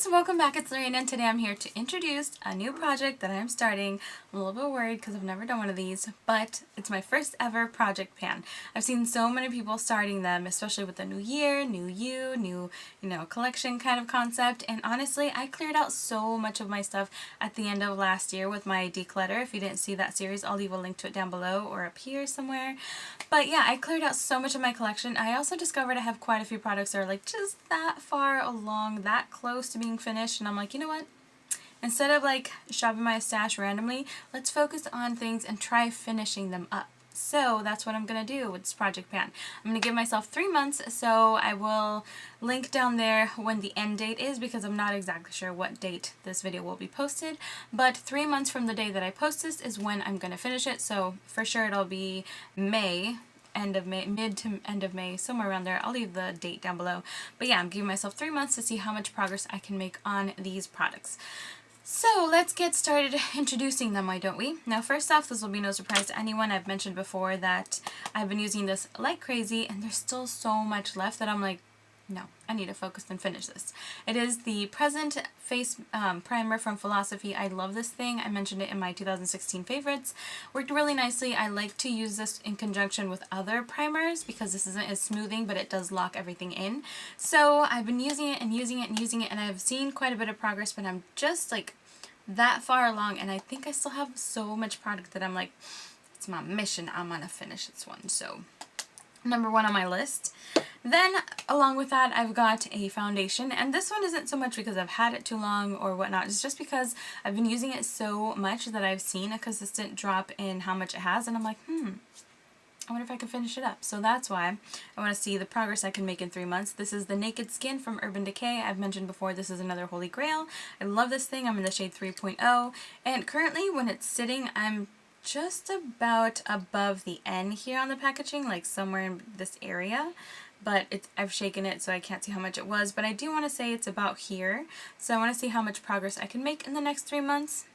guys, welcome back. It's Lorena and today I'm here to introduce a new project that I'm starting. I'm a little bit worried because I've never done one of these, but it's my first ever project pan. I've seen so many people starting them, especially with the new year, new you, new, collection kind of concept, and honestly, I cleared out so much of my stuff at the end of last year with my declutter. If you didn't see that series, I'll leave a link to it down below or up here somewhere. But yeah, I cleared out so much of my collection. I also discovered I have quite a few products that are like just that far along, that close to being finished, and I'm like, you know what? Instead of like shopping my stash randomly, let's focus on things and try finishing them up. So that's what I'm going to do with this project pan. I'm going to give myself 3 months, so I will link down there when the end date is because I'm not exactly sure what date this video will be posted, but 3 months from the day that I post this is when I'm going to finish it, so for sure it'll be May, end of May, mid to end of May, somewhere around there. I'll leave the date down below. But yeah, I'm giving myself 3 months to see how much progress I can make on these products. So let's get started introducing them, why don't we? Now first off, this will be no surprise to anyone. I've mentioned before that I've been using this like crazy and there's still so much left that I'm like, no, I need to focus and finish this. It is the Present Face Primer from Philosophy. I love this thing. I mentioned it in my 2016 favorites. Worked really nicely. I like to use this in conjunction with other primers because this isn't as smoothing, but it does lock everything in. So I've been using it and using it and using it, and I've seen quite a bit of progress, but I'm just like that far along, and I think I still have so much product that I'm like, it's my mission. I'm gonna finish this one. So number 1 on my list. Then, along with that, I've got a foundation, and this one isn't so much because I've had it too long or whatnot, it's just because I've been using it so much that I've seen a consistent drop in how much it has, and I'm like, I wonder if I can finish it up. So that's why I want to see the progress I can make in 3 months. This is the Naked Skin from Urban Decay. I've mentioned before this is another holy grail. I love this thing. I'm in the shade 3.0, and currently when it's sitting, I'm just about above the N here on the packaging, like somewhere in this area, but I've shaken it so I can't see how much it was, but I do want to say it's about here, so I want to see how much progress I can make in the next 3 months,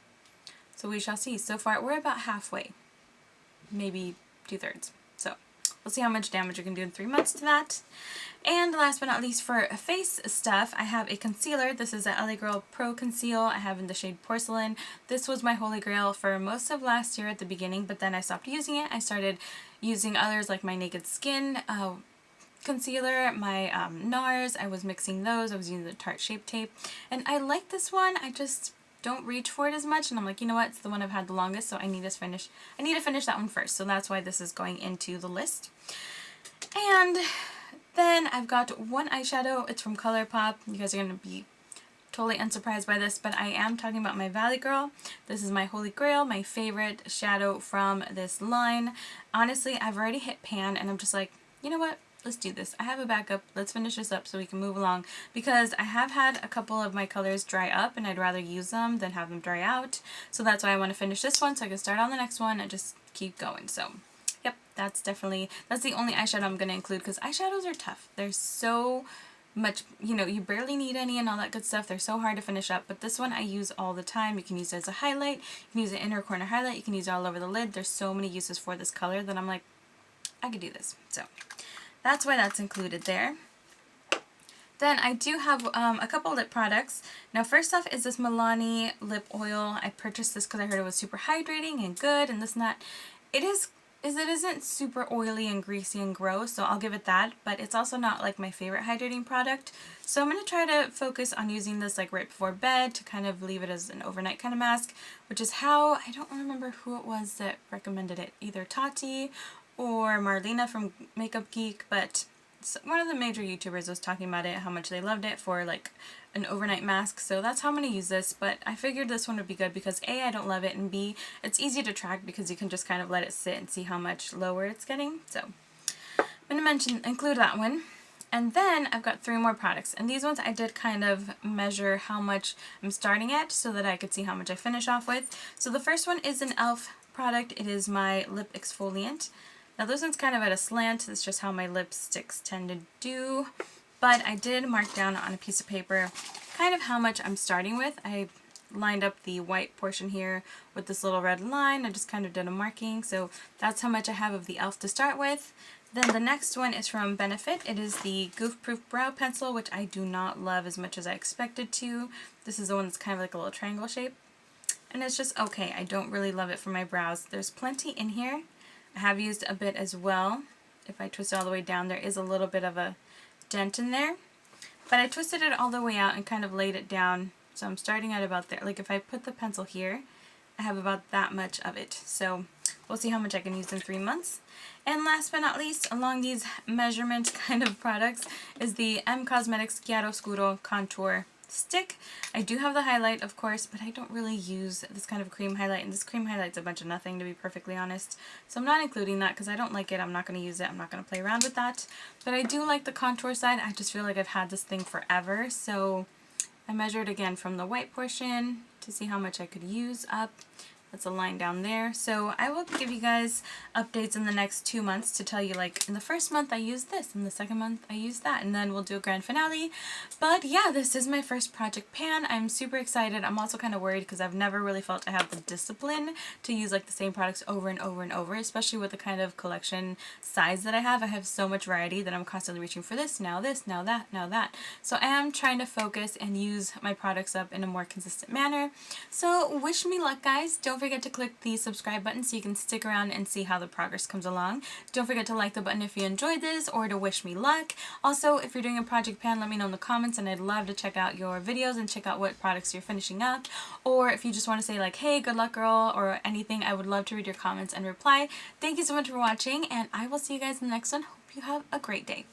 so we shall see. So far we're about halfway, maybe 2/3, so we'll see how much damage we can do in 3 months to that. And last but not least, for face stuff, I have a concealer. This is a LA Girl Pro Conceal. I have in the shade Porcelain. This was my holy grail for most of last year at the beginning, but then I stopped using it. I started using others like my Naked Skin concealer, my NARS. I was mixing those. I was using the Tarte Shape Tape, and I like this one. I just don't reach for it as much, and I'm like, you know what, it's the one I've had the longest, so I need to finish that one first. So that's why this is going into the list. And then I've got one eyeshadow. It's from ColourPop. You guys are going to be totally unsurprised by this, but I am talking about my Valley Girl. This is my holy grail, my favorite shadow from this line. Honestly, I've already hit pan, and I'm just like, you know what? Let's do this. I have a backup. Let's finish this up so we can move along, because I have had a couple of my colors dry up and I'd rather use them than have them dry out. So that's why I want to finish this one so I can start on the next one and just keep going. So yep, that's the only eyeshadow I'm going to include, because eyeshadows are tough. There's so much, you barely need any and all that good stuff. They're so hard to finish up, but this one I use all the time. You can use it as a highlight, you can use it inner corner highlight, you can use it all over the lid. There's so many uses for this color that I'm like, I could do this. So that's why that's included there. Then I do have a couple lip products. Now first off is this Milani lip oil. I purchased this because I heard it was super hydrating and good and this and that. It isn't super oily and greasy and gross, so I'll give it that, but it's also not like my favorite hydrating product. So I'm going to try to focus on using this like right before bed to kind of leave it as an overnight kind of mask, which is how, I don't remember who it was that recommended it, either Tati or Marlena from Makeup Geek, but one of the major YouTubers was talking about it, how much they loved it for like an overnight mask, so that's how I'm going to use this. But I figured this one would be good because A, I don't love it, and B, it's easy to track because you can just kind of let it sit and see how much lower it's getting. So I'm going to include that one. And then I've got 3 more products, and these ones I did kind of measure how much I'm starting at so that I could see how much I finish off with. So the first one is an E.L.F product. It is my lip exfoliant. Now this one's kind of at a slant, it's just how my lipsticks tend to do, but I did mark down on a piece of paper kind of how much I'm starting with. I lined up the white portion here with this little red line. I just kind of did a marking, so that's how much I have of the E.L.F to start with. Then the next one is from Benefit. It is the Goof Proof Brow Pencil, which I do not love as much as I expected to. This is the one that's kind of like a little triangle shape. And it's just okay. I don't really love it for my brows. There's plenty in here. I have used a bit as well. If I twist it all the way down, there is a little bit of a dent in there. But I twisted it all the way out and kind of laid it down. So I'm starting at about there. Like if I put the pencil here, I have about that much of it. So we'll see how much I can use in 3 months. And last but not least, along these measurement kind of products, is the M Cosmetics Chiaroscuro Contour Stick. I do have the highlight, of course, but I don't really use this kind of cream highlight, and this cream highlight's a bunch of nothing, to be perfectly honest. So I'm not including that because I don't like it. I'm not going to use it. I'm not going to play around with that. But I do like the contour side. I just feel like I've had this thing forever. So I measured again from the white portion to see how much I could use up. That's a line down there. So I will give you guys updates in the next 2 months to tell you, like, in the first month I used this, in the second month I used that, and then we'll do a grand finale. But yeah, this is my first project pan. I'm super excited. I'm also kind of worried because I've never really felt I have the discipline to use like the same products over and over and over, especially with the kind of collection size that I have. I have so much variety that I'm constantly reaching for this, now that, now that. So I am trying to focus and use my products up in a more consistent manner. So wish me luck, guys. Don't forget to click the subscribe button so you can stick around and see how the progress comes along. Don't forget to like the button if you enjoyed this or to wish me luck. Also, if you're doing a project pan, let me know in the comments, and I'd love to check out your videos and check out what products you're finishing up. Or if you just want to say like, hey, good luck girl, or anything, I would love to read your comments and reply. Thank you so much for watching, and I will see you guys in the next one. Hope you have a great day.